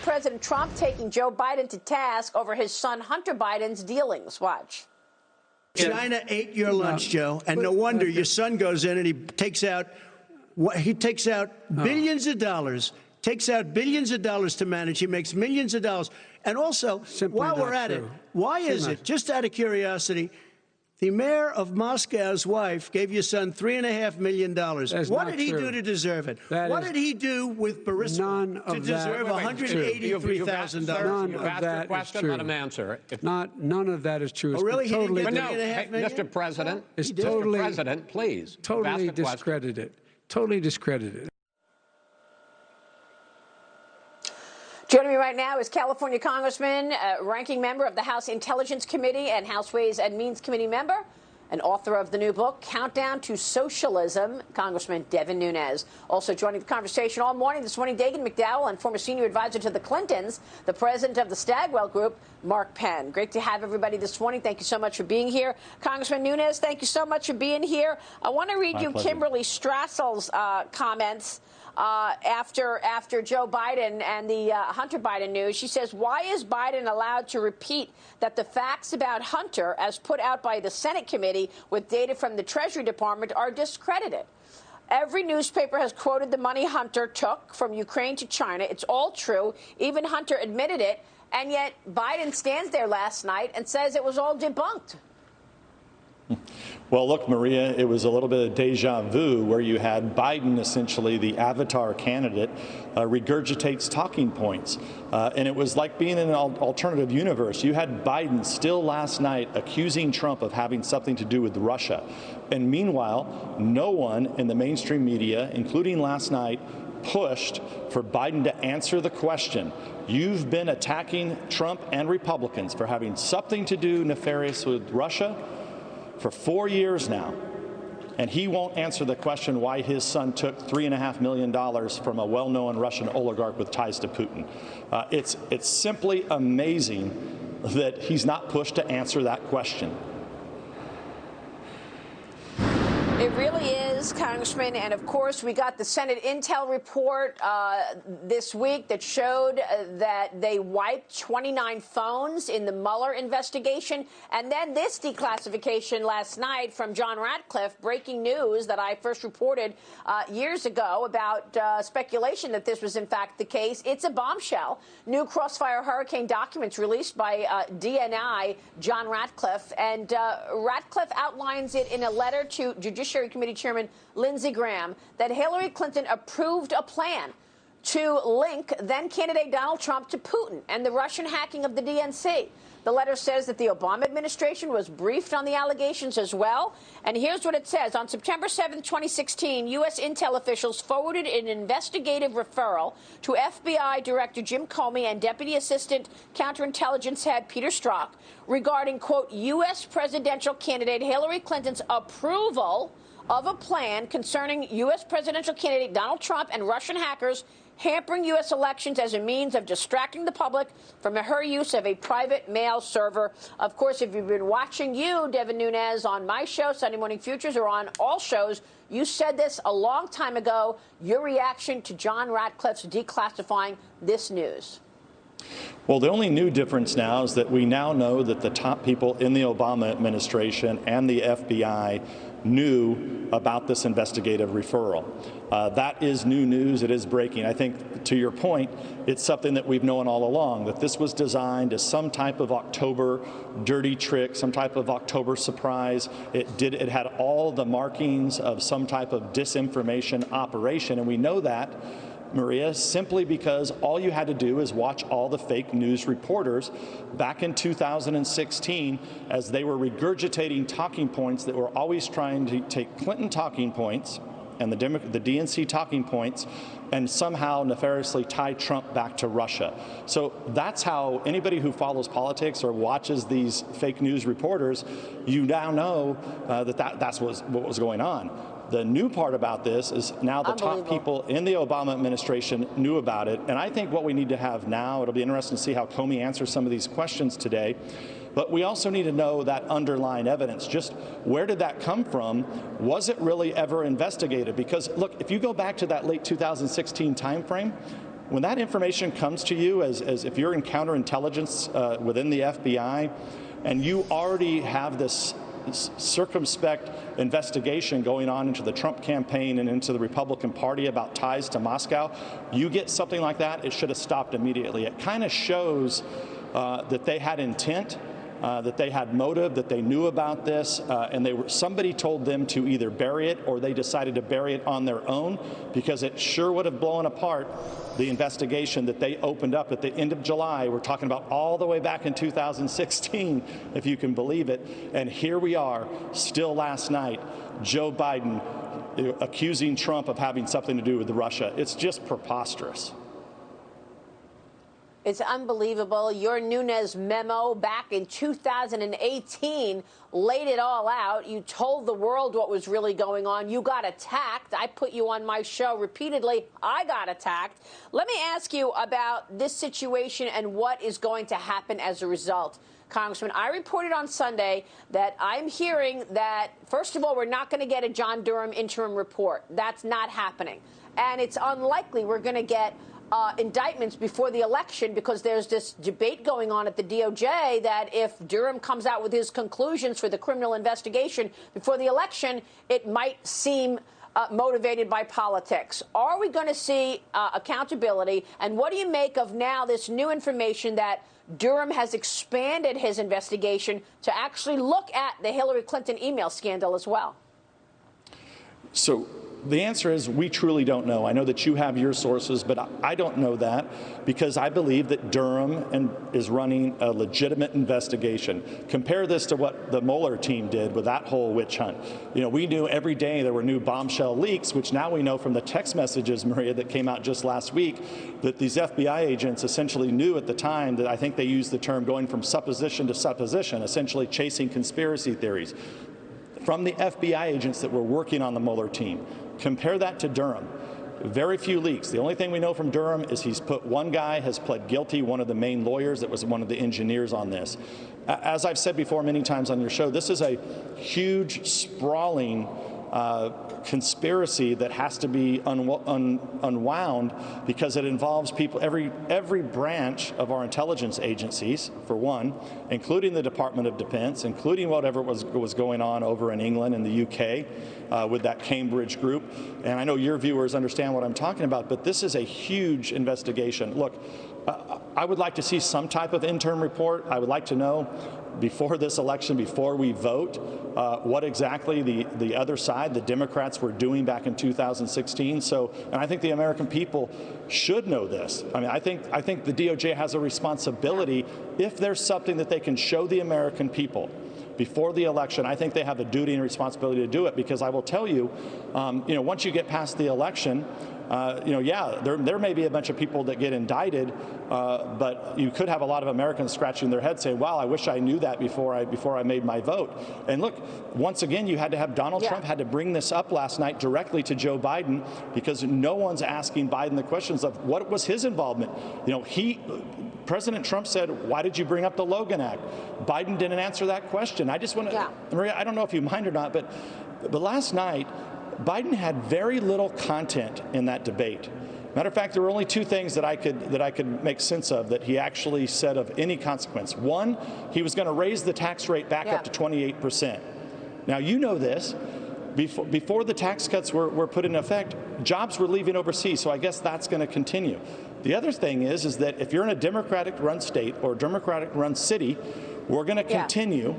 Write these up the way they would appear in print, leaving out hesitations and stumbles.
President Trump taking Joe Biden to task over his son Hunter Biden's dealings. Watch. China ate your lunch, Joe, and no wonder your son goes in and he takes out billions of dollars. Takes out billions of dollars to manage. He makes millions of dollars. And also, while we're at it, why is it, just out of curiosity, the mayor of Moscow's wife gave your son $3.5 million. What did he do to deserve it? What did he do with Burisma to deserve $183,000? You've asked your question, let him answer. None of that is true. Oh, really? He didn't get $3.5 million? Mr. President, totally, Mr. President, please. Totally discredited. Totally discredited. Joining me right now is California Congressman, ranking member of the House Intelligence Committee and House Ways and Means Committee member, and author of the new book, Countdown to Socialism, Congressman Devin Nunes. Also joining the conversation all morning this morning, Dagan McDowell, and former senior advisor to the Clintons, the president of the Stagwell Group, Mark Penn. Great to have everybody this morning. Thank you so much for being here. Congressman Nunes, thank you so much for being here. I want to read you Kimberly Strassel's comments after Joe Biden and the Hunter Biden news. She says, why is Biden allowed to repeat that the facts about Hunter, as put out by the Senate committee with data from the Treasury Department, are discredited? Every newspaper has quoted the money Hunter took from Ukraine to China. It's all true. Even Hunter admitted it. And yet Biden stands there last night and says it was all debunked. Well, look, Maria, it was a little bit of deja vu where you had Biden, essentially the avatar candidate, regurgitates talking points. And it was like being in an alternative universe. You had Biden still last night accusing Trump of having something to do with Russia. And meanwhile, no one in the mainstream media, including last night, pushed for Biden to answer the question. You've been attacking Trump and Republicans for having something to do nefarious with Russia for 4 years now, and he won't answer the question why his son took $3.5 million from a well-known Russian oligarch with ties to Putin. It's simply amazing that he's not pushed to answer that question. It really is, Congressman. And, of course, we got the Senate Intel report this week that showed that they wiped 29 phones in the Mueller investigation. And then this declassification last night from John Ratcliffe, breaking news that I first reported years ago about speculation that this was, in fact, the case. It's a bombshell. New Crossfire Hurricane documents released by DNI John Ratcliffe. And Ratcliffe outlines it in a letter to Judiciary Committee Chairman Lindsey Graham that Hillary Clinton approved a plan to link then-candidate Donald Trump to Putin and the Russian hacking of the DNC. The letter says that the Obama administration was briefed on the allegations as well. And here's what it says. On September 7, 2016, U.S. Intel officials forwarded an investigative referral to FBI Director Jim Comey and Deputy Assistant Counterintelligence Head Peter Strzok regarding, quote, U.S. presidential candidate Hillary Clinton's approval of a plan concerning U.S. presidential candidate Donald Trump and Russian hackers hampering U.S. elections as a means of distracting the public from her use of a private mail server. Of course, if you've been watching Devin Nunes, on my show, Sunday Morning Futures, or on all shows, you said this a long time ago. Your reaction to John Ratcliffe's declassifying this news? Well, the only new difference now is that we now know that the top people in the Obama administration and the FBI knew about this investigative referral. That is new news. It is breaking. I think, to your point, it's something that we've known all along, that this was designed as some type of October dirty trick, some type of October surprise. It had all the markings of some type of disinformation operation, and we know that, Maria, simply because all you had to do is watch all the fake news reporters back in 2016 as they were regurgitating talking points that were always trying to take Clinton talking points and the DNC talking points and somehow nefariously tie Trump back to Russia. So that's how anybody who follows politics or watches these fake news reporters, you now know that's what was going on. The new part about this is now the top people in the Obama administration knew about it. And I think what we need to have now, it'll be interesting to see how Comey answers some of these questions today. But we also need to know that underlying evidence. Just where did that come from? Was it really ever investigated? Because, look, if you go back to that late 2016 timeframe, when that information comes to you, as if you're in counterintelligence within the FBI, and you already have this circumspect investigation going on into the Trump campaign and into the Republican Party about ties to Moscow, you get something like that, it should have stopped immediately. It kind of shows that they had intent, that they had motive, that they knew about this, and somebody told them to either bury it or they decided to bury it on their own, because it sure would have blown apart the investigation that they opened up at the end of July. We're talking about all the way back in 2016, if you can believe it. And here we are, still last night, Joe Biden accusing Trump of having something to do with Russia. It's just preposterous. It's unbelievable. Your Nunes memo back in 2018 laid it all out. You told the world what was really going on. You got attacked. I put you on my show repeatedly. I got attacked. Let me ask you about this situation and what is going to happen as a result. Congressman, I reported on Sunday that I'm hearing that, first of all, we're not going to get a John Durham interim report. That's not happening. And it's unlikely we're going to get indictments before the election, because there's this debate going on at the DOJ that if Durham comes out with his conclusions for the criminal investigation before the election, it might seem motivated by politics. Are we going to see accountability? And what do you make of now this new information that Durham has expanded his investigation to actually look at the Hillary Clinton email scandal as well? So the answer is we truly don't know. I know that you have your sources, but I don't know that, because I believe that Durham is running a legitimate investigation. Compare this to what the Mueller team did with that whole witch hunt. You know, we knew every day there were new bombshell leaks, which now we know from the text messages, Maria, that came out just last week, that these FBI agents essentially knew at the time that I think they used the term going from supposition to supposition, essentially chasing conspiracy theories from the FBI agents that were working on the Mueller team. Compare that to Durham. Very few leaks. The only thing we know from Durham is one guy has pled guilty, one of the main lawyers that was one of the engineers on this. As I've said before many times on your show, this is a huge, sprawling conspiracy that has to be unwound, because it involves people, every branch of our intelligence agencies, for one, including the Department of Defense, including whatever was going on over in England and the UK with that Cambridge group. And I know your viewers understand what I'm talking about, but this is a huge investigation. Look, I would like to see some type of interim report. I would like to know before this election, before we vote, what exactly the other side, the Democrats, were doing back in 2016. And I think the American people should know this. I mean, I think the DOJ has a responsibility. If there's something that they can show the American people before the election, I think they have a duty and responsibility to do it, because I will tell you, once you get past the election, there may be a bunch of people that get indicted, but you could have a lot of Americans scratching their heads saying, wow, I wish I knew that before I made my vote. And look, once again, you had to have Donald Trump had to bring this up last night directly to Joe Biden, because no one's asking Biden the questions of what was his involvement. President Trump said, why did you bring up the Logan Act? Biden didn't answer that question. I just want to, Maria, I don't know if you mind or not, but last night, Biden had very little content in that debate. Matter of fact, there were only two things that I could make sense of that he actually said of any consequence. One, he was going to raise the tax rate back up to 28%. Now, you know this. Before the tax cuts were put in effect, jobs were leaving overseas, so I guess that's going to continue. The other thing is that if you're in a Democratic-run state or Democratic-run city, we're going to continue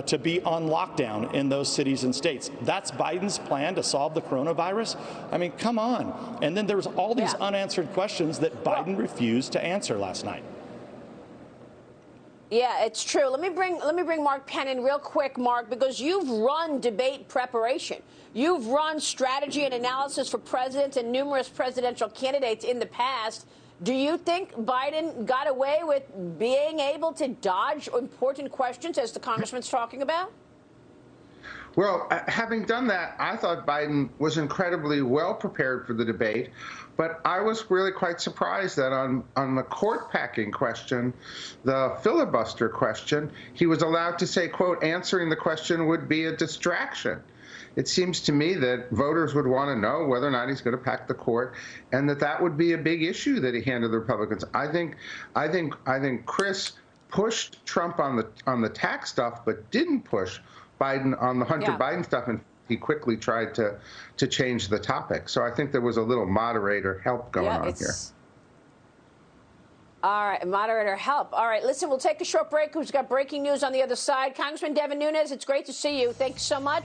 to be on lockdown in those cities and states. That's Biden's plan to solve the coronavirus. I mean, come on. And then there was all these unanswered questions that Biden refused to answer last night. Yeah, it's true. Let me bring Mark Penn in real quick, Mark, because you've run debate preparation. You've run strategy and analysis for presidents and numerous presidential candidates in the past. Do you think Biden got away with being able to dodge important questions, as the congressman's talking about? Well, having done that, I thought Biden was incredibly well prepared for the debate. But I was really quite surprised that on the court packing question, the filibuster question, he was allowed to say, quote, answering the question would be a distraction. it seems to me that voters would want to know whether or not he's going to pack the court, and that would be a big issue that he handed the Republicans. I think Chris pushed Trump on the tax stuff, but didn't push Biden on the Hunter Biden stuff, and he quickly tried to change the topic. So I think there was a little moderator help going on here. All right, moderator help. All right, listen, we'll take a short break. We've got breaking news on the other side. Congressman Devin Nunes, it's great to see you. Thanks so much.